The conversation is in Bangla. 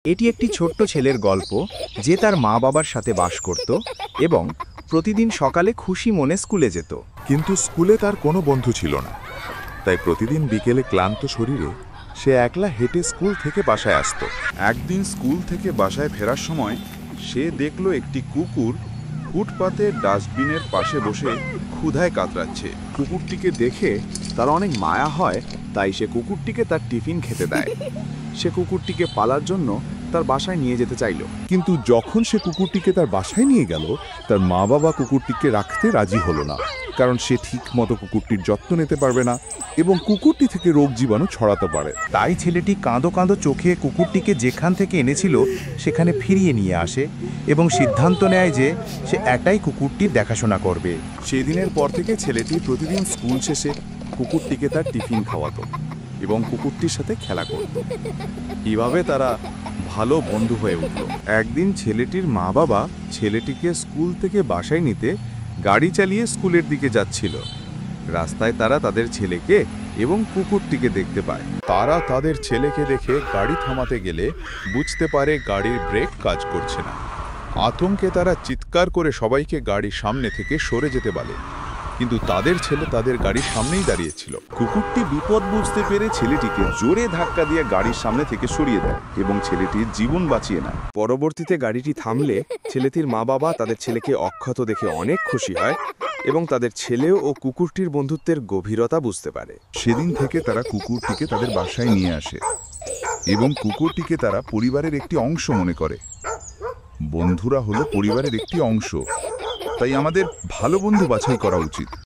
এটি একটি ছোট্ট ছেলের গল্প যে তার মা বাবার সাথে বাস করত এবং প্রতিদিন সকালে খুশি মনে স্কুলে যেত। কিন্তু স্কুলে তার কোনো বন্ধু ছিল না, তাই প্রতিদিন বিকেলে ক্লান্ত শরীরে সে একলা হেঁটে স্কুল থেকে বাসায় আসতো। একদিন স্কুল থেকে বাসায় ফেরার সময় সে দেখল একটি কুকুর ফুটপাতে ডাস্টবিনের পাশে বসে ক্ষুধায় কাতরাচ্ছে। কুকুরটিকে দেখে তার অনেক মায়া হয়, তাই সে কুকুরটিকে তার টিফিন খেতে দেয়। সে কুকুরটিকে পালার জন্য তার বাসায় নিয়ে যেতে চাইল। কিন্তু যখন সে কুকুরটিকে তার বাসায় নিয়ে গেল, তার মা বাবা কুকুরটিকে রাখতে রাজি হলো না, কারণ সে ঠিক মতো কুকুরটির যত্ন নিতে পারবে না এবং কুকুরটি থেকে রোগ জীবাণু ছড়াতে পারে। তাই ছেলেটি কাঁদো কাঁদো চোখে কুকুরটিকে যেখান থেকে এনেছিল সেখানে ফিরিয়ে নিয়ে আসে এবং সিদ্ধান্ত নেয় যে সে একাই কুকুরটির দেখাশোনা করবে। সেদিনের পর থেকে ছেলেটি প্রতিদিন স্কুল শেষে কুকুরটিকে তার টিফিন খাওয়াতো এবং কুকুরটির সাথে খেলা করত। এভাবে তারা ভালো বন্ধু হয়ে উঠল। একদিন ছেলেটির মা বাবা ছেলেটিকে স্কুল থেকে বাসায় নিতে গাড়ি চালিয়ে স্কুলের দিকে যাচ্ছিল। রাস্তায় তারা তাদের ছেলেকে এবং কুকুরটিকে দেখতে পায়। তারা তাদের ছেলেকে দেখে গাড়ি থামাতে গেলে বুঝতে পারে গাড়ির ব্রেক কাজ করছে না। আতঙ্কে তারা চিৎকার করে সবাইকে গাড়ির সামনে থেকে সরে যেতে বলে, কিন্তু তাদের ছেলে তাদের গাড়ির সামনেই দাঁড়িয়েছিল। কুকুরটি বিপদ বুঝতে পেরে ছেলেটিকে জোরে ধাক্কা দিয়ে গাড়ির সামনে থেকে সরিয়ে দেয় এবং ছেলেটির জীবন বাঁচিয়ে নেয়। পরবর্তীতে গাড়িটি থামলে ছেলেটির মা বাবা তাদের ছেলেকে অক্ষত দেখে অনেক খুশি হয় এবং তাদের ছেলে ও কুকুরটির বন্ধুত্বের গভীরতা বুঝতে পারে। সেদিন থেকে তারা কুকুরটিকে তাদের বাসায় নিয়ে আসে এবং কুকুরটিকে তারা পরিবারের একটি অংশ মনে করে। বন্ধুরা হলো পরিবারের একটি অংশ, তাই আমাদের ভালো বন্ধু বাছাই করা উচিত।